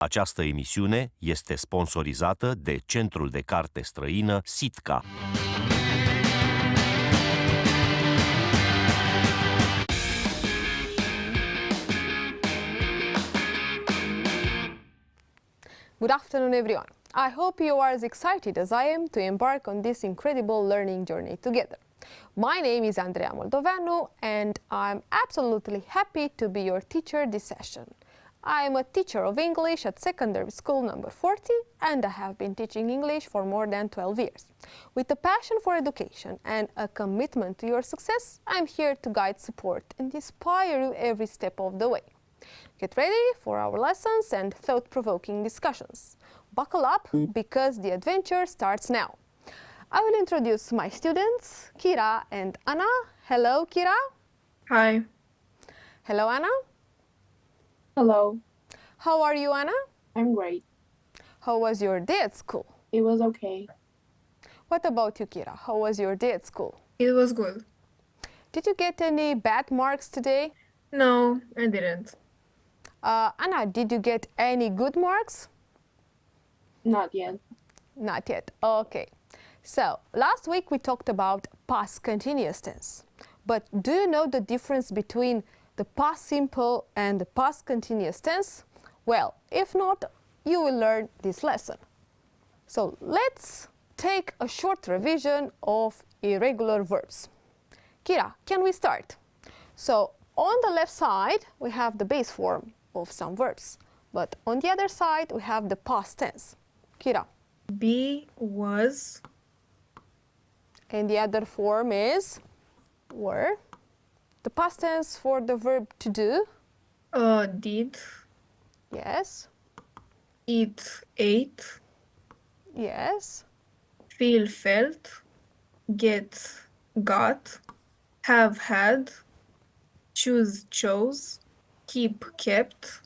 Această emisiune este sponsorizată de Centrul de Carte Străină Sitka. Good afternoon, everyone. I hope you are as excited as I am to embark on this incredible learning journey together. My name is Andreea Moldoveanu, and I'm absolutely happy to be your teacher this session. I am a teacher of English at secondary school number 40, and I have been teaching English for more than 12 years. With a passion for education and a commitment to your success, I'm here to guide, support, and inspire you every step of the way. Get ready for our lessons and thought-provoking discussions. Buckle up, because the adventure starts now. I will introduce my students, Kira and Anna. Hello, Kira. Hi. Hello, Anna. Hello. How are you, Anna? I'm great. How was your day at school? It was okay. What about you, Kira? How was your day at school? It was good. Did you get any bad marks today? No, I didn't. Anna, did you get any good marks? Not yet. Not yet. Okay. So, last week we talked about past continuous tense. But do you know the difference between the past simple and the past continuous tense? Well, if not, you will learn this lesson. So, let's take a short revision of irregular verbs. Kira, can we start? So, on the left side, we have the base form of some verbs. But on the other side, we have the past tense. Kira. Be, was, And the other form is were. The past tense for the verb to do. did, Yes. eat, ate, Yes. feel, felt, get, got, have, had, choose, chose, keep, kept,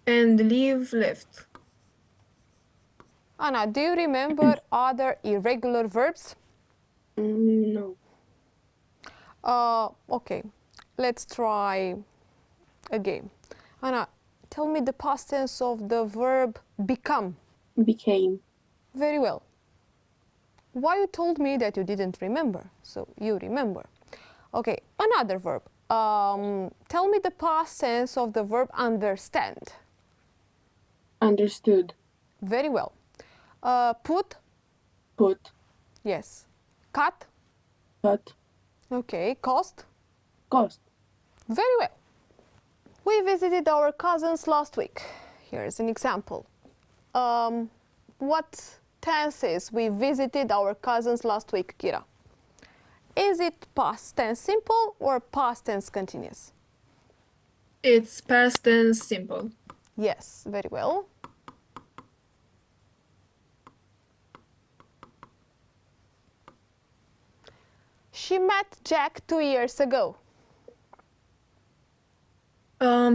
and leave, left. Anna, do you remember other irregular verbs? No. Okay. Let's try again. Anna, tell me the past tense of the verb become. Became. Very well. Why you told me that you didn't remember? So you remember. Okay, another verb. Tell me the past tense of the verb understand. Understood. Very well. Put. Put. Yes. Cut. Cut. Okay. Cost. Cost. Very well. We visited our cousins last week. Here's an example. What tenses we visited our cousins last week, Kira? Is it past tense simple or past tense continuous? It's past tense simple. Yes, very well. She met Jack 2 years ago.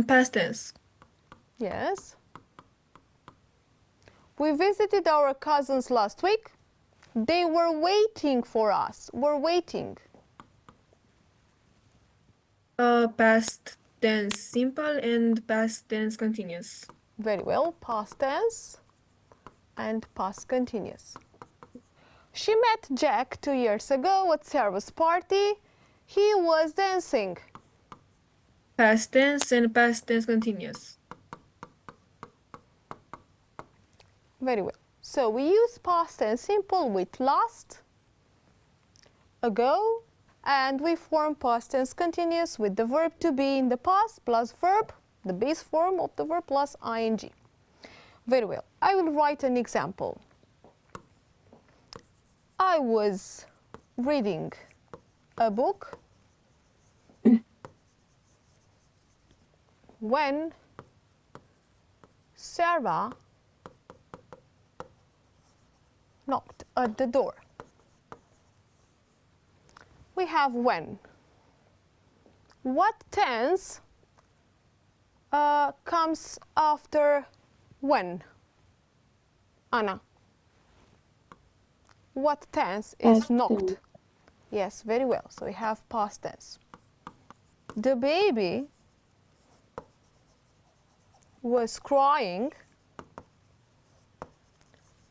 Past tense. Yes. We visited our cousins last week. They were waiting for us. Were waiting. Past tense simple and past tense continuous. Very well. Past tense and past continuous. She met Jack 2 years ago at Sarah's party. He was dancing. Past tense and past tense continuous. Very well. So we use past tense simple with last, ago, and we form past tense continuous with the verb to be in the past plus verb, the base form of the verb plus ing. Very well. I will write an example. I was reading a book when Sarah knocked at the door. We have when. What tense comes after when? Anna. What tense is Past knocked? tense. Yes, very well. So we have past tense. The baby was crying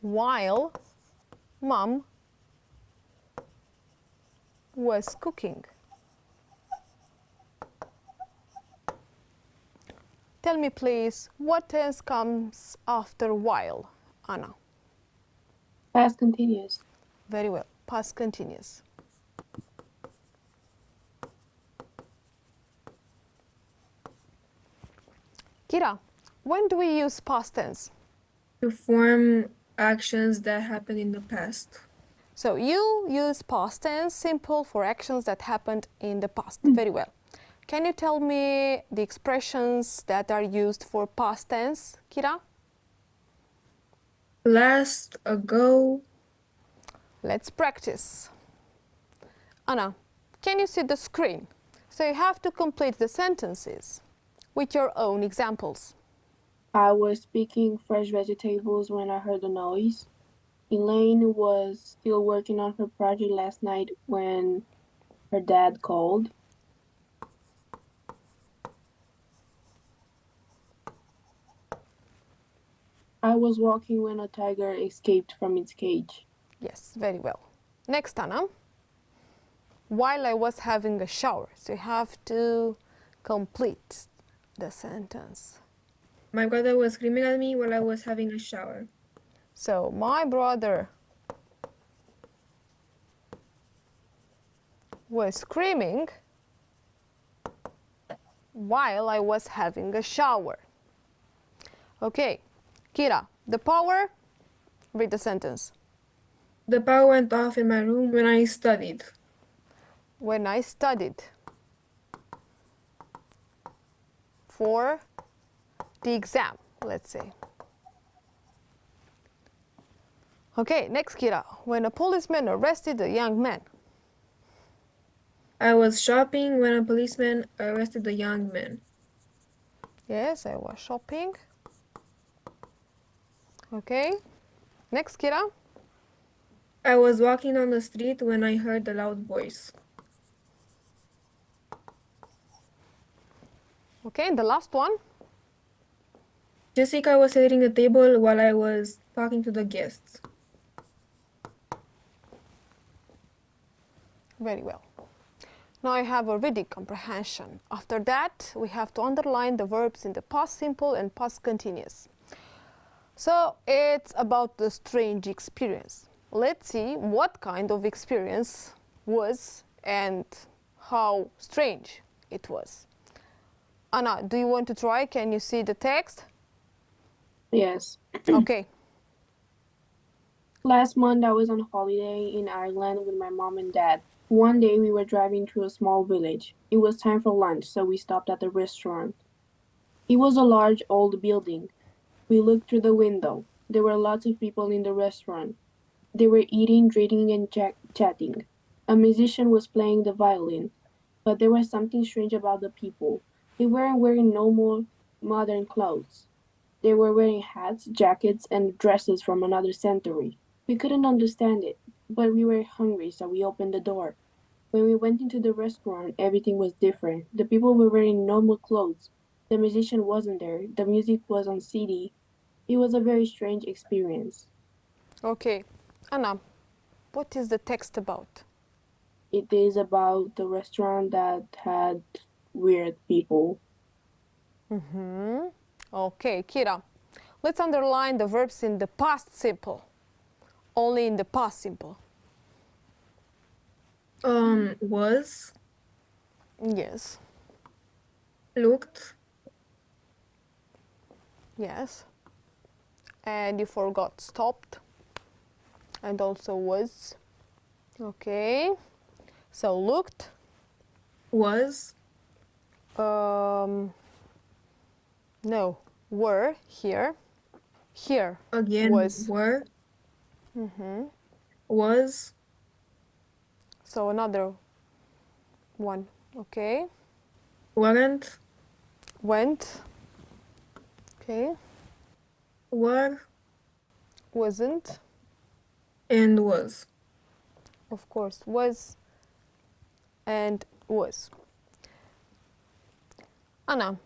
while mom was cooking. Tell me please, what tense comes after while, Anna? Past continuous. Very well, past continuous. Kira, when do we use past tense? To form actions that happened in the past. So you use past tense simple for actions that happened in the past. Very well. Can you tell me the expressions that are used for past tense, Kira? Last, ago, Let's practice. Anna, can you see the screen? So you have to complete the sentences with your own examples. I was picking fresh vegetables when I heard the noise. Elaine was still working on her project last night when her dad called. I was walking when a tiger escaped from its cage. Yes, very well. Next, Anna. While I was having a shower. So you have to complete the sentence. my brother was screaming at me while I was having a shower. So my brother was screaming while I was having a shower. Okay, Kira, the power, read the sentence. The power went off in my room when I studied. When I studied for the exam, let's say. Okay, next, Kira. When a policeman arrested a young man. I was shopping when a policeman arrested a young man. Yes, I was shopping. Okay. Next, Kira. I was walking on the street when I heard a loud voice. Okay, and the last one. Jessica was setting the table while I was talking to the guests. Very well. Now I have a reading comprehension. After that, we have to underline the verbs in the past simple and past continuous. So it's about the strange experience. Let's see what kind of experience was and how strange it was. Anna, do you want to try? Can you see the text? Yes. Okay. Last month I was on holiday in Ireland with my mom and dad. One day we were driving through a small village. It was time for lunch, so we stopped at the restaurant. It was a large old building. We looked through the window. There were lots of people in the restaurant. They were eating, drinking, and chatting. A musician was playing the violin, but there was something strange about the people. They weren't wearing normal modern clothes. They were wearing hats, jackets, and dresses from another century. We couldn't understand it, but we were hungry, so we opened the door. When we went into the restaurant, everything was different. The people were wearing normal clothes. The musician wasn't there. The music was on CD. It was a very strange experience. Okay. Anna, what is the text about? It is about the restaurant that had weird people. Okay, Kira, let's underline the verbs in the past simple. Only in the past simple. Was, Yes, looked, yes. And you forgot stopped and also was. Okay, so looked. was, No, were here. Here again, was. were, was, So another one. Okay, weren't, went. Okay, were, wasn't. and was. Of course, was and was. Anna,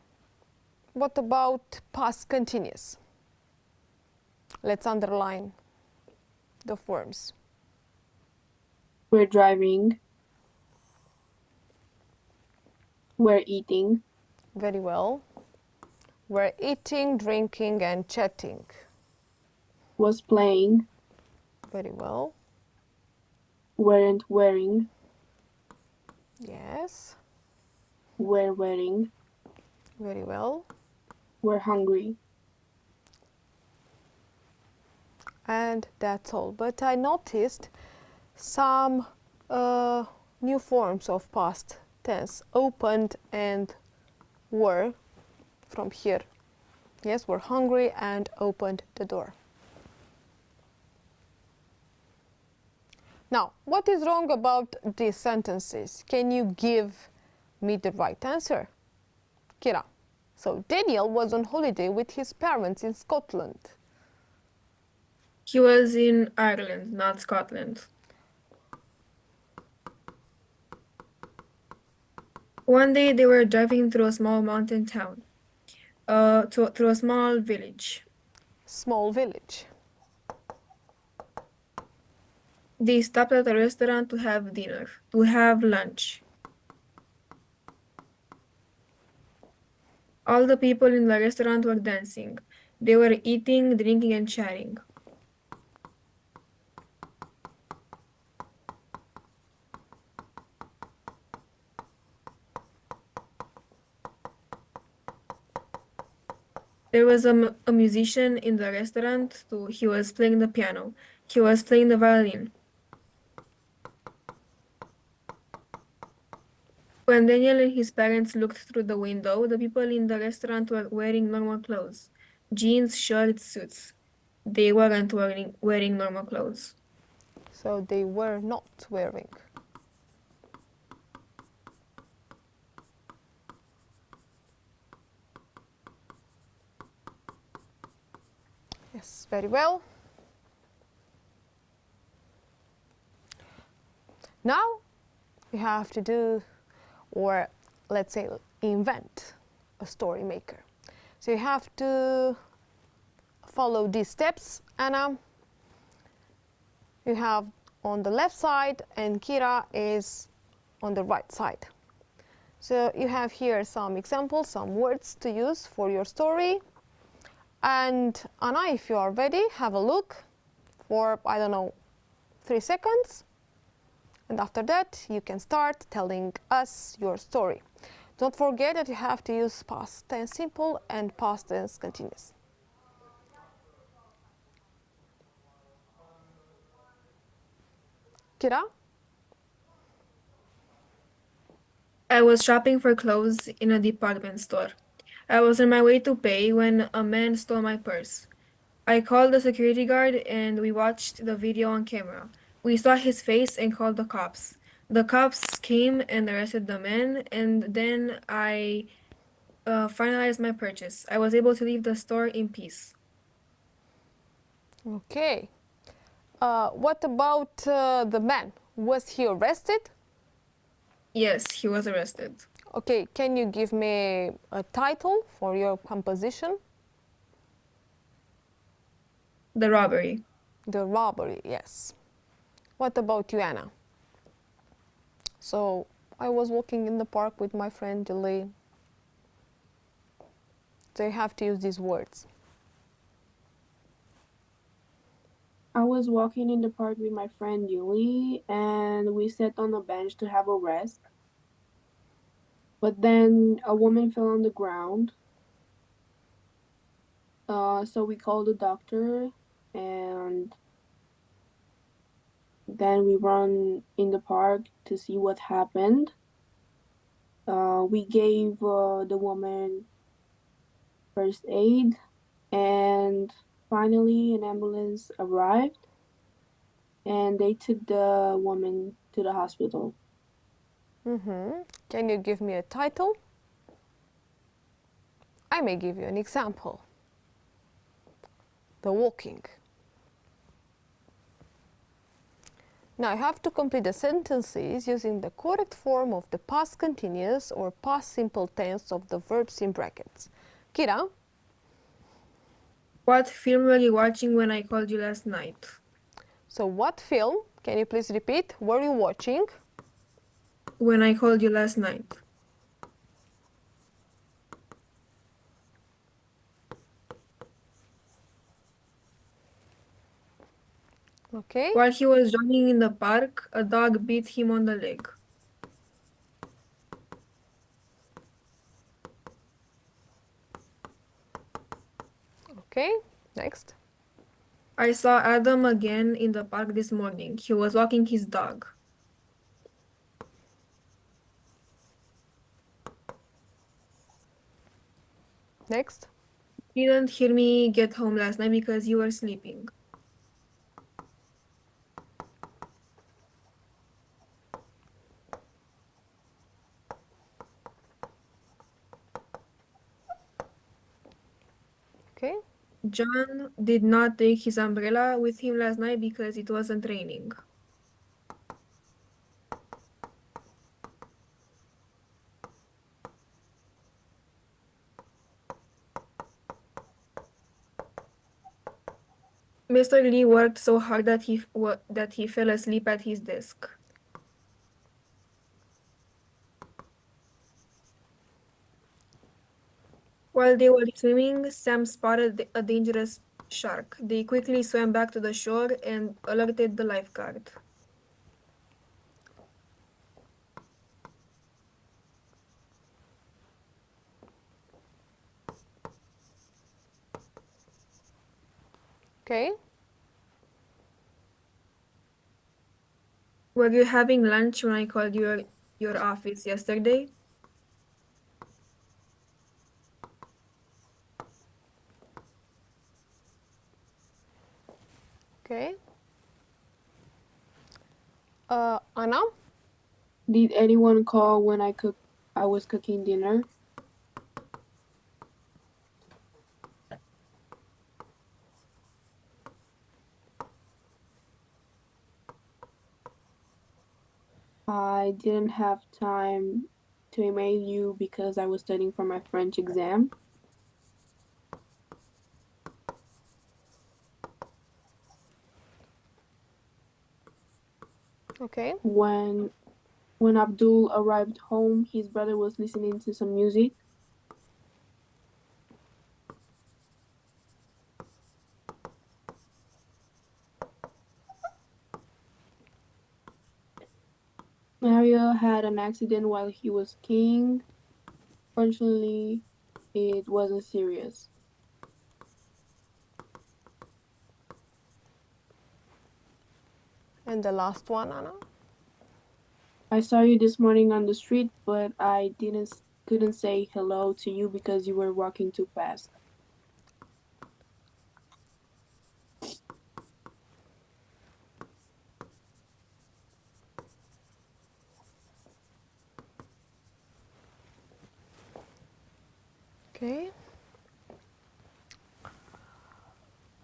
what about past continuous? Let's underline the forms. We're driving. We're eating. Very well. We're eating, drinking, and chatting. Was playing. Very well. Weren't wearing. Yes. Were wearing. Very well. We're hungry. And that's all. But I noticed some new forms of past tense, opened and were, from here. Yes, we're hungry and opened the door. Now, what is wrong about these sentences? Can you give me the right answer? Kira. So, Daniel was on holiday with his parents in Scotland. He was in Ireland, not Scotland. One day they were driving through a small mountain town, through a small village. Small village. They stopped at a restaurant to have dinner, to have lunch. All the people in the restaurant were dancing. They were eating, drinking, and chatting. There was a musician in the restaurant too. He was playing the piano. He was playing the violin. When Daniel and his parents looked through the window, the people in the restaurant were wearing normal clothes. Jeans, shirts, suits. They weren't wearing normal clothes. So they were not wearing. Yes, very well. Now you have to do, or let's say invent, a story maker. So you have to follow these steps. Anna, you have on the left side and Kira is on the right side. So you have here some examples, some words to use for your story. And Anna, if you are ready, have a look for, I don't know, 3 seconds. And after that, you can start telling us your story. Don't forget that you have to use past tense simple and past tense continuous. Kira? I was shopping for clothes in a department store. I was on my way to pay when a man stole my purse. I called the security guard and we watched the video on camera. We saw his face and called the cops. The cops came and arrested the man, and then I finalized my purchase. I was able to leave the store in peace. Okay. What about the man? Was he arrested? Yes, he was arrested. Okay, can you give me a title for your composition? The robbery. The robbery, yes. What about you, Anna? So, I was walking in the park with my friend Julie. So you have to use these words. I was walking in the park with my friend Yuli, and we sat on a bench to have a rest. But then a woman fell on the ground. So we called the doctor, and then we run in the park to see what happened. We gave the woman first aid, and finally an ambulance arrived, and they took the woman to the hospital. Can you give me a title? I may give you an example. The walking. Now you have to complete the sentences using the correct form of the past continuous or past simple tense of the verbs in brackets. Kira? What film were you watching when I called you last night? So what film, can you please repeat, were you watching? When I called you last night. Okay. While he was jogging in the park, a dog bit him on the leg. Okay, next. I saw Adam again in the park this morning. He was walking his dog. Next. You didn't hear me get home last night because you were sleeping. Okay. John did not take his umbrella with him last night because it wasn't raining. Mr. Lee worked so hard that he fell asleep at his desk. While they were swimming, Sam spotted a dangerous shark. They quickly swam back to the shore and alerted the lifeguard. Okay. Were you having lunch when I called your office yesterday? Okay. Anna? Did anyone call when I was cooking dinner? I didn't have time to email you because I was studying for my French exam. Okay. When Abdul arrived home, his brother was listening to some music. Mario had an accident while he was skiing. Fortunately, it wasn't serious. And the last one, Anna? I saw you this morning on the street, but I couldn't say hello to you because you were walking too fast. Okay.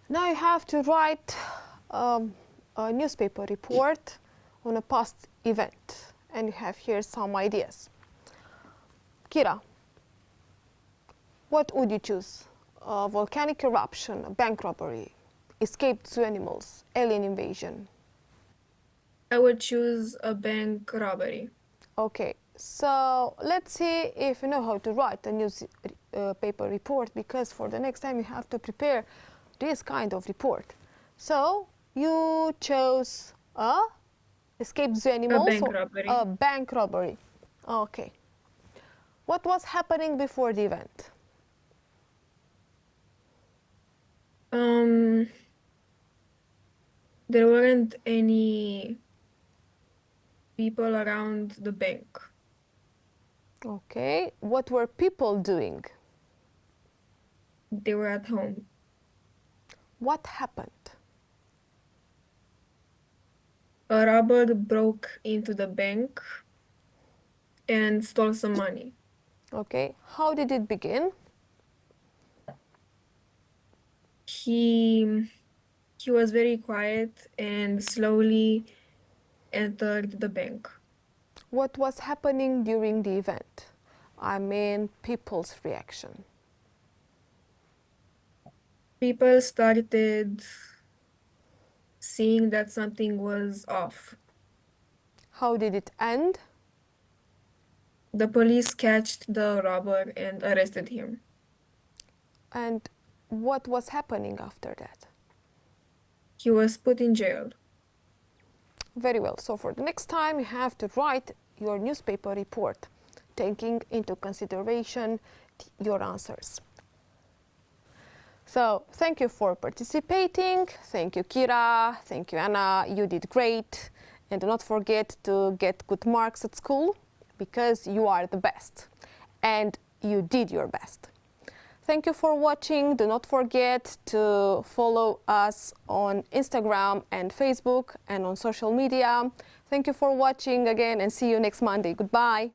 Now you have to write a newspaper report on a past event, and you have here some ideas. Kira, what would you choose? A volcanic eruption, a bank robbery, escaped zoo animals, alien invasion. I would choose a bank robbery. Okay, so let's see if you know how to write a newspaper report, because for the next time you have to prepare this kind of report. So you chose a escaped zoo animals, bank robbery. A bank robbery. Okay. What was happening before the event? There weren't any people around the bank. Okay. What were people doing? They were at home. What happened? A robber broke into the bank and stole some money. Okay. How did it begin? He was very quiet and slowly entered the bank. What was happening during the event? I mean, people's reaction. People started seeing that something was off. How did it end? The police catched the robber and arrested him. And what was happening after that? He was put in jail. Very well. So for the next time, you have to write your newspaper report, taking into consideration your answers. So thank you for participating. Thank you, Kira. Thank you, Anna. You did great. And do not forget to get good marks at school, because you are the best. And you did your best. Thank you for watching. Do not forget to follow us on Instagram and Facebook and on social media. Thank you for watching again, and see you next Monday. Goodbye.